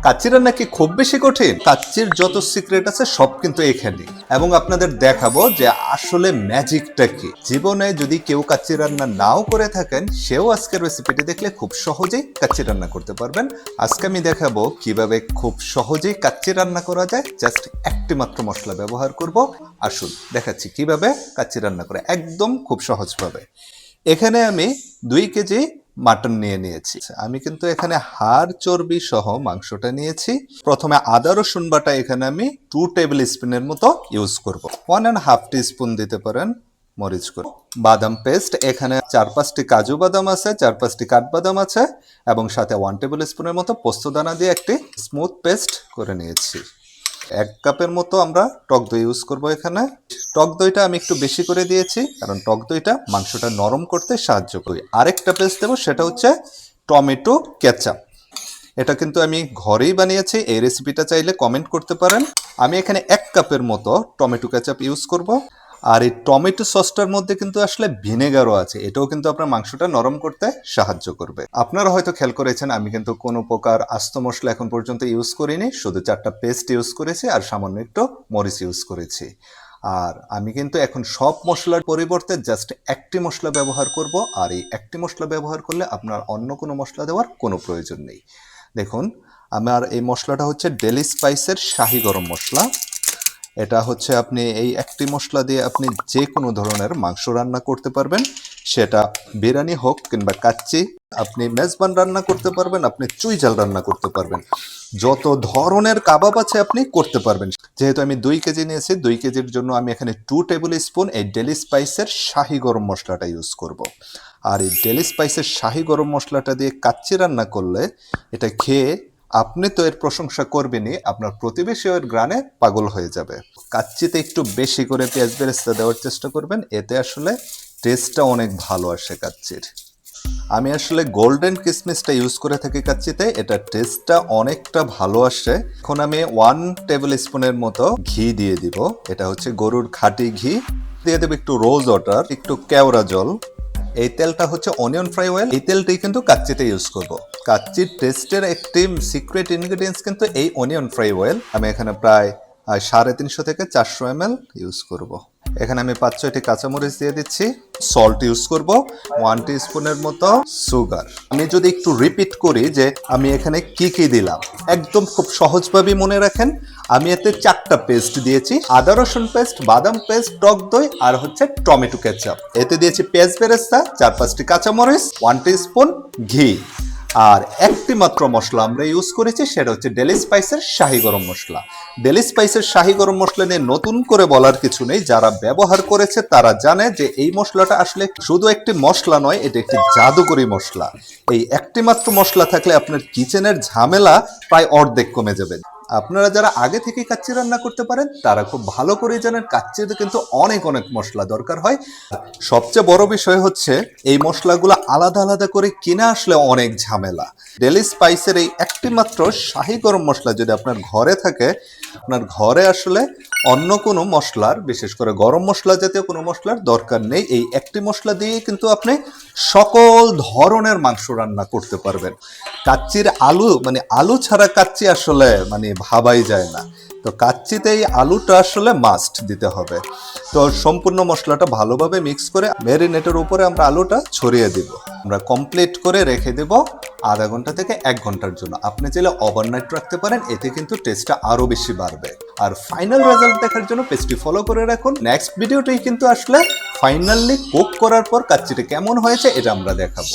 কাচ্চি রান্না কি খুব বেশি কঠিন? কাচ্চির যত সিক্রেট আছে সব কিন্তু এখানে, এবং আপনাদের দেখাবো যে আসলে ম্যাজিকটা কি। জীবনে যদি কেউ কাচ্চি রান্না নাও করে থাকেন, সেও আজকের রেসিপিটি দেখলে খুব সহজেই কাচ্চি রান্না করতে পারবেন। আজকে আমি দেখাবো কিভাবে খুব সহজেই কাচ্চি রান্না করা যায়। জাস্ট একটি মাত্র মশলা ব্যবহার করব। আসুন দেখাচ্ছি কিভাবে কাচ্চি রান্না করে, একদম খুব সহজভাবে। এখানে আমি 2 কেজি মাটন নিয়েছি। আমি কিন্তু এখানে হাড় চর্বি সহ মাংসটা নিয়েছি। প্রথমে আদা রসুন বাটা এখানে আমি 2 টেবিল স্পুনের মতো ইউজ করব। 1.5 টিস্পুন দিতে পারেন মরিচ করে। বাদাম পেস্ট এখানে 4-5টি কাজু বাদাম আছে, 4-5টি কাঠবাদাম আছে, এবং সাথে 1 টেবিল স্পুনের মতো পোস্ত দানা দিয়ে একটি স্মুথ পেস্ট করে নিয়েছি। 1 কাপের মতো আমরা টক দই ইউজ করব এখানে। টক দইটা আমি একটু বেশি করে দিয়েছি, কারণ টক দইটা মাংসটা নরম করতে সাহায্য করে। আরেকটা পেস্ট দেবো, সেটা হচ্ছে টমেটো কেচাপ। এটা কিন্তু আমি ঘরেই বানিয়েছি। এই রেসিপিটা চাইলে কমেন্ট করতে পারেন। আমি এখানে 1 কাপের মতো টমেটো কেচাপ ইউজ করব। আর এই টমেটো সসটার মধ্যে কিন্তু আসলে ভিনেগারও আছে, এটাও কিন্তু আপনার মাংসটা নরম করতে সাহায্য করবে। আপনারা হয়তো খেয়াল করেছেন আমি কিন্তু কোনো প্রকার আস্ত মশলা এখন পর্যন্ত ইউজ করিনি, শুধু 4টা পেস্ট ইউজ করেছি আর সামান্য একটু মরিচ ইউজ করেছি। আর আমি কিন্তু এখন সব মশলার পরিবর্তে জাস্ট একটি মশলা ব্যবহার করব, আর এই একটি মশলা ব্যবহার করলে আপনার অন্য কোনো মশলা দেওয়ার কোনো প্রয়োজন নেই। দেখুন, আমার এই মশলাটা হচ্ছে ডেলি স্পাইসের শাহি গরম মশলা। এটা হচ্ছে আপনি এই একটি মশলা দিয়ে আপনি যে কোনো ধরনের মাংস রান্না করতে পারবেন, সেটা বিরিয়ানি হোক কিংবা কাচ্চি। আপনি মেজবান রান্না করতে পারবেন, আপনি চুই ঝাল রান্না করতে পারবেন, যত ধরনের কাবাব আছে আপনি করতে পারবেন। যেহেতু আমি 2 কেজি নিয়েছি, 2 কেজির জন্য আমি এখানে 2 টেবিল স্পুন এই ডেলি স্পাইসের শাহি গরম মশলাটা ইউজ করব। আর এই ডেলি স্পাইসের শাহি গরম মশলাটা দিয়ে কাচ্চি রান্না করলে এটা খেয়ে আপনি তো এর প্রশংসা করবেনই, আপনার প্রতিবেশীও এর ঘ্রাণে পাগল হয়ে যাবে। কাচ্চিতে একটু বেশি করে পেঁয়াজ বেরেস্তা দেওয়ার চেষ্টা করবেন, এতে আসলে টেস্টটা অনেক ভালো আসে কাচ্চির। আমি আসলে গোল্ডেন কিসমিসটা ইউজ করে থাকি কাচ্চিতে, এটা টেস্টটা অনেকটা ভালো আসে। এখন আমি 1 টেবিল স্পুনের মতো ঘি দিয়ে দিব। এটা হচ্ছে গরুর খাঁটি ঘি। দিয়ে দেব একটু রোজ ওয়াটার, একটু কেওড়া জল। এই তেলটা হচ্ছে অনিয়ন ফ্রাই অয়েল। এই তেলটাই কিন্তু কাচ্চিতে ইউজ করব। কাচ্চির টেস্টের একটি সিক্রেট ইনগ্রেডিয়েন্টস কিন্তু এই অনিয়ন ফ্রাই অয়েল। আমি এখানে প্রায় 350 থেকে 400 ml ইউজ করব। এখানে আমি 5-6টি কাঁচামরিচ দিয়ে দিচ্ছি। সল্ট ইউজ করব 1 টিস্পুনের মতো। সুগার আমি যদি একটু রিপিট করি যে আমি এখানে কি কি দিলাম, একদম খুব সহজভাবে মনে রাখেন। আমি এতে 4টা পেস্ট দিয়েছি, আদা রসুন পেস্ট, বাদাম পেস্ট, টক দই, আর হচ্ছে টমেটো কেচাপ। এতে দিয়েছি পেঁয়াজ বেরেস্তা, 4-5টি কাঁচামরিচ, 1 টিস্পুন ঘি, আর একটি মাত্র মশলা আমরা ইউজ করেছি, সেটা হচ্ছে ডেলি স্পাইসের শাহি গরম মশলা। ডেলি স্পাইসের শাহি গরম মশলা নিয়ে নতুন করে বলার কিছু নেই, যারা ব্যবহার করেছে তারা জানে যে এই মশলাটা আসলে শুধু একটি মশলা নয়, এটা একটি জাদুকরি মশলা। এই একটি মাত্র মশলা থাকলে আপনার কিচেনের ঝামেলা প্রায় অর্ধেক কমে যাবে। আপনারা যারা আগে থেকে কাচ্চি রান্না করতে পারেন তারা খুব ভালো করে জানেন কাচ্চিতে কিন্তু অনেক অনেক মশলা দরকার হয়। সবচেয়ে বড় বিষয় হচ্ছে এই মশলাগুলো আলাদা আলাদা করে কিনে আসলে অনেক ঝামেলা। ডেলি স্পাইসের এই একটি মাত্র শাহি গরম মশলা যদি আপনার ঘরে থাকে, আপনার ঘরে আসলে অন্য কোনো মশলার, বিশেষ করে গরম মশলা জাতীয় কোনো মশলার দরকার নেই। এই একটি মশলা দিয়ে কিন্তু আপনি সকল ধরনের মাংস রান্না করতে পারবেন। কাচ্চির আলু ছাড়া কাচ্চি আসলে ভাবাই যায় না। তো কাচ্চিতে এই আলুটা আসলে মাস্ট দিতে হবে। তো সম্পূর্ণ মশলাটা ভালোভাবে মিক্স করে ম্যারিনেটের উপরে আমরা আলুটা ছড়িয়ে দিব। আমরা কমপ্লিট করে রেখে দেব আধা ঘন্টা থেকে 1 ঘন্টার জন্য। আপনি চাইলে ওভারনাইট রাখতে পারেন, এতে কিন্তু টেস্টটা আরো বেশি বাড়বে। আর ফাইনাল রেজাল্ট দেখার জন্য পেজটি ফলো করে রাখুন। নেক্সট ভিডিওটাই কিন্তু আসলে ফাইনালি কুক করার পর কাচ্চিটা কেমন হয়েছে এটা আমরা দেখাবো।